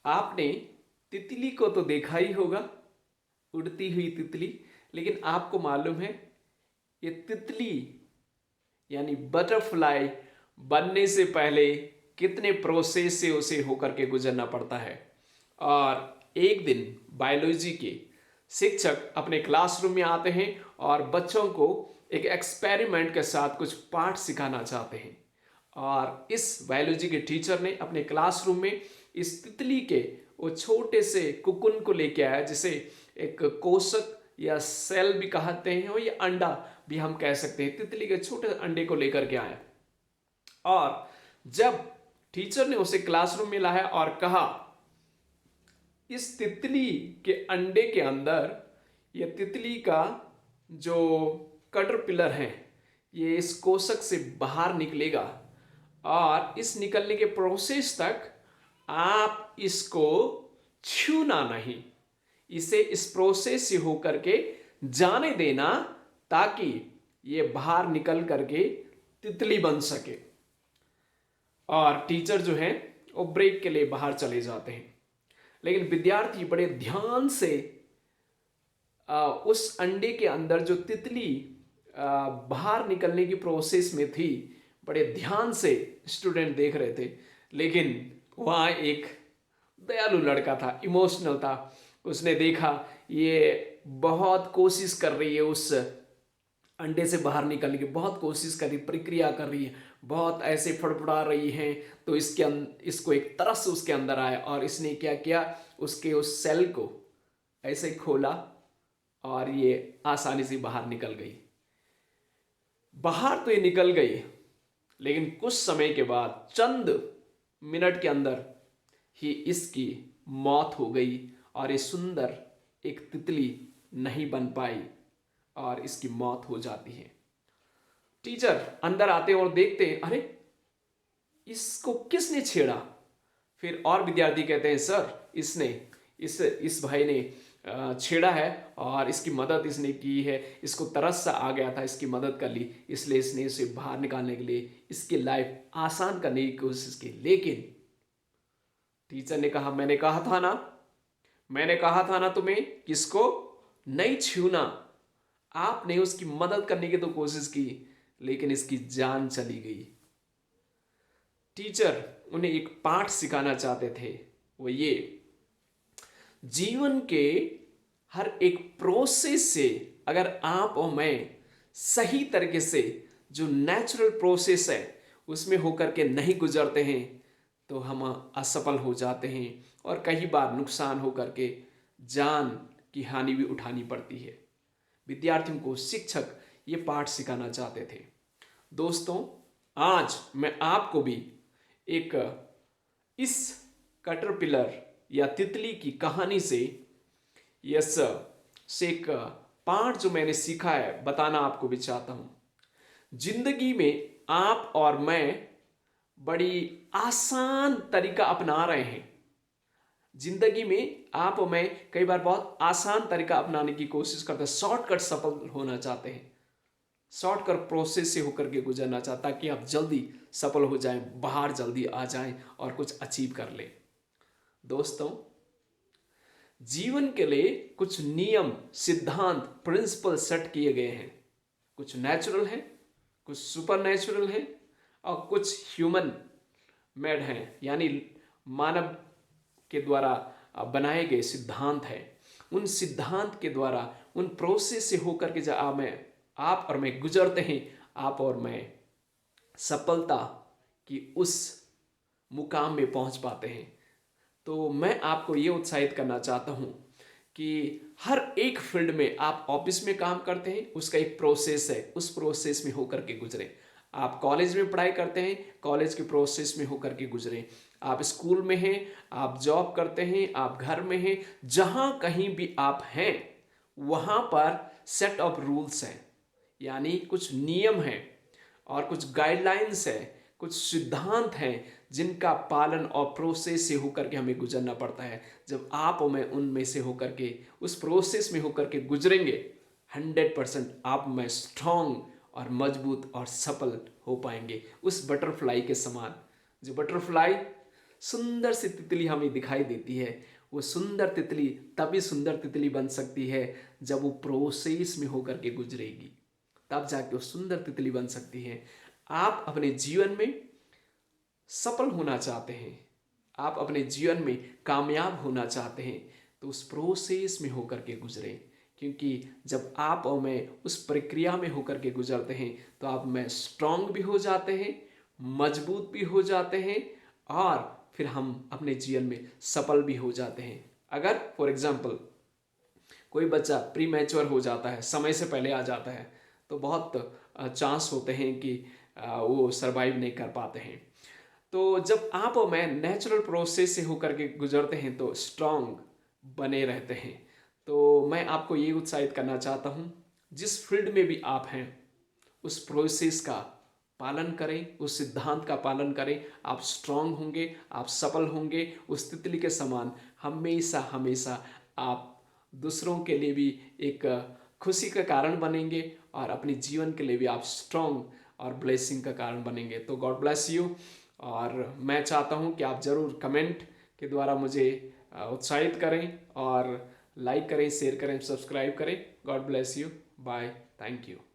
आपने तितली को तो देखा ही होगा, उड़ती हुई तितली। लेकिन आपको मालूम है ये तितली यानी बटरफ्लाई बनने से पहले कितने प्रोसेस से उसे होकर के गुजरना पड़ता है। और एक दिन बायोलॉजी के शिक्षक अपने क्लासरूम में आते हैं और बच्चों को एक एक्सपेरिमेंट के साथ कुछ पाठ सिखाना चाहते हैं। और इस बायोलॉजी के टीचर ने अपने क्लासरूम में इस तितली के वो छोटे से कुकुन को लेके आया, जिसे एक कोशक या सेल भी कहते हैं, और ये अंडा भी हम कह सकते हैं। तितली के छोटे अंडे को लेकर के आया और जब टीचर ने उसे क्लासरूम में लाया और कहा इस तितली के अंडे के अंदर ये तितली का जो कैटरपिलर है ये इस कोशक से बाहर निकलेगा और इस निकलने के प्रोसेस तक आप इसको छूना नहीं, इसे इस प्रोसेस से होकर के जाने देना ताकि ये बाहर निकल करके तितली बन सके। और टीचर जो है वो ब्रेक के लिए बाहर चले जाते हैं, लेकिन विद्यार्थी बड़े ध्यान से उस अंडे के अंदर जो तितली बाहर निकलने की प्रोसेस में थी बड़े ध्यान से स्टूडेंट देख रहे थे। लेकिन वहाँ एक दयालु लड़का था, इमोशनल था। उसने देखा ये बहुत कोशिश कर रही है उस अंडे से बाहर निकलने की, बहुत कोशिश कर रही, प्रक्रिया कर रही है, बहुत ऐसे फड़फड़ा रही है। तो इसको एक तरस उसके अंदर आया और इसने क्या किया, उसके उस सेल को ऐसे खोला और ये आसानी से बाहर निकल गई। बाहर तो ये निकल गई, लेकिन कुछ समय के बाद चंद मिनट के अंदर ही इसकी मौत हो गई और ये सुंदर एक तितली नहीं बन पाई और इसकी मौत हो जाती है। टीचर अंदर आते हैं और देखते हैं, अरे इसको किसने छेड़ा। फिर और विद्यार्थी कहते हैं सर इसने इस भाई ने छेड़ा है और इसकी मदद इसने की है, इसको तरस सा आ गया था, इसकी मदद कर ली, इसलिए इसने इसे बाहर निकालने के लिए इसकी लाइफ आसान करने की कोशिश की। लेकिन टीचर ने कहा मैंने कहा था ना तुम्हें किसको नहीं छूना। आपने उसकी मदद करने की तो कोशिश की, लेकिन इसकी जान चली गई। टीचर उन्हें एक पाठ सिखाना चाहते थे, वो ये जीवन के हर एक प्रोसेस से अगर आप और मैं सही तरीके से जो नेचुरल प्रोसेस है उसमें होकर के नहीं गुजरते हैं तो हम असफल हो जाते हैं और कई बार नुकसान होकर के जान की हानि भी उठानी पड़ती है। विद्यार्थियों को शिक्षक ये पाठ सिखाना चाहते थे। दोस्तों, आज मैं आपको भी एक इस कैटरपिलर या तितली की कहानी से यस से एक पाठ जो मैंने सीखा है बताना आपको भी चाहता हूं। जिंदगी में आप और मैं बड़ी आसान तरीका अपना रहे हैं। जिंदगी में आप और मैं कई बार बहुत आसान तरीका अपनाने की कोशिश करते हैं, शॉर्टकट सफल होना चाहते हैं, शॉर्टकट प्रोसेस से होकर के गुजरना चाहता है कि आप जल्दी सफल हो जाएं, बाहर जल्दी आ जाएं और कुछ अचीव कर लें। दोस्तों, जीवन के लिए कुछ नियम, सिद्धांत, प्रिंसिपल सेट किए गए हैं। कुछ नेचुरल हैं, कुछ सुपर नेचुरल हैं और कुछ ह्यूमन मेड हैं, यानी मानव के द्वारा बनाए गए सिद्धांत हैं। उन सिद्धांत के द्वारा, उन प्रोसेस से होकर के जब आप और मैं गुजरते हैं, आप और मैं सफलता की उस मुकाम में पहुंच पाते हैं। तो मैं आपको ये उत्साहित करना चाहता हूं कि हर एक फील्ड में आप ऑफिस में काम करते हैं, उसका एक प्रोसेस है, उस प्रोसेस में होकर के गुजरें। आप कॉलेज में पढ़ाई करते हैं, कॉलेज के प्रोसेस में होकर के गुजरें। आप स्कूल में हैं, आप जॉब करते हैं, आप घर में हैं, जहां कहीं भी आप हैं वहां पर सेट ऑफ रूल्स हैं, यानी कुछ नियम हैं और कुछ गाइडलाइंस है, कुछ सिद्धांत हैं जिनका पालन और प्रोसेस से होकर के हमें गुजरना पड़ता है। जब आप और मैं उनमें से होकर के उस प्रोसेस में होकर के गुजरेंगे 100% आप में स्ट्रांग और मजबूत और सफल हो पाएंगे, उस बटरफ्लाई के समान। जो बटरफ्लाई सुंदर सी तितली हमें दिखाई देती है, वो सुंदर तितली तभी सुंदर तितली बन सकती है जब वो प्रोसेस में होकर के गुजरेगी, तब जाके वो सुंदर तितली बन सकती है। आप अपने जीवन में सफल होना चाहते हैं, आप अपने जीवन में कामयाब होना चाहते हैं, तो उस प्रोसेस में होकर के गुजरें, क्योंकि जब आप और मैं उस प्रक्रिया में होकर के गुजरते हैं तो आप में स्ट्रांग भी हो जाते हैं, मजबूत भी हो जाते हैं, और फिर हम अपने जीवन में सफल भी हो जाते हैं। अगर फॉर एग्जाम्पल कोई बच्चा प्री मैच्योर हो जाता है, समय से पहले आ जाता है, तो बहुत चांस होते हैं कि वो सरवाइव नहीं कर पाते हैं। तो जब आप और मैं नेचुरल प्रोसेस से होकर के गुजरते हैं तो स्ट्रांग बने रहते हैं। तो मैं आपको ये उत्साहित करना चाहता हूँ, जिस फील्ड में भी आप हैं उस प्रोसेस का पालन करें, उस सिद्धांत का पालन करें। आप स्ट्रांग होंगे, आप सफल होंगे, उस तितली के समान हमेशा हमेशा आप दूसरों के लिए भी एक खुशी का कारण बनेंगे, और अपने जीवन के लिए भी आप स्ट्रांग और ब्लेसिंग का कारण बनेंगे। तो गॉड ब्लेस यू। और मैं चाहता हूं कि आप ज़रूर कमेंट के द्वारा मुझे उत्साहित करें, और लाइक करें, शेयर करें, सब्सक्राइब करें। God bless you. Bye. Thank you.